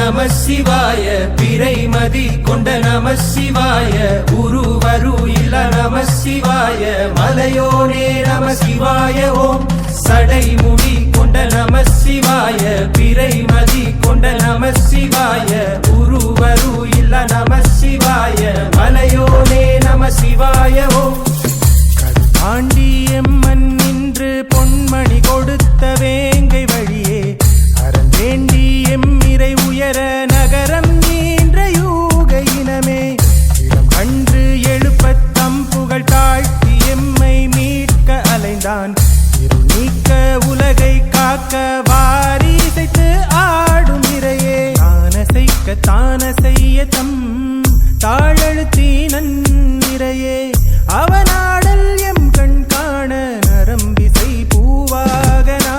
நம சிவாய பிறைமதி கொண்ட நம சிவாய உருவரு இல்ல நம சிவாய மலையோனே நம சிவாய ஓம் சடைமுடி கொண்ட நம சிவாய பிறைமதி கொண்ட நம சிவாய உருவரு இல்ல நம சிவாய மலையோனே நம சிவாய ஓம் ஆண்டியம்மன் நின்று பொன்மணி கொடுத்த வேங்கை வழியே அரண் வேண்டி எம்மிரை உயர நகரம் நீன்ற யூக இனமே இளம் கன்று எழுப்பத் தம் புகழ் தாழ்த்தி எம்மை மீட்க அலைந்தான் இருள் நீக்க உலகை காக்க வாரி இசைத்து ஆடும் இறையே தான செய்ய தம் தாழழுத்தி நன்னிறையே அவனாடல் எம் கண் காண நரம்பிசை பூவாகனா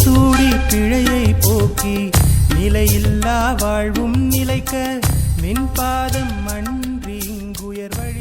சூடி பிழையை போக்கி நிலையில்லா வாழ்வும் நிலைக்க நின் பாதம் அன்றி இங்குயர்வழி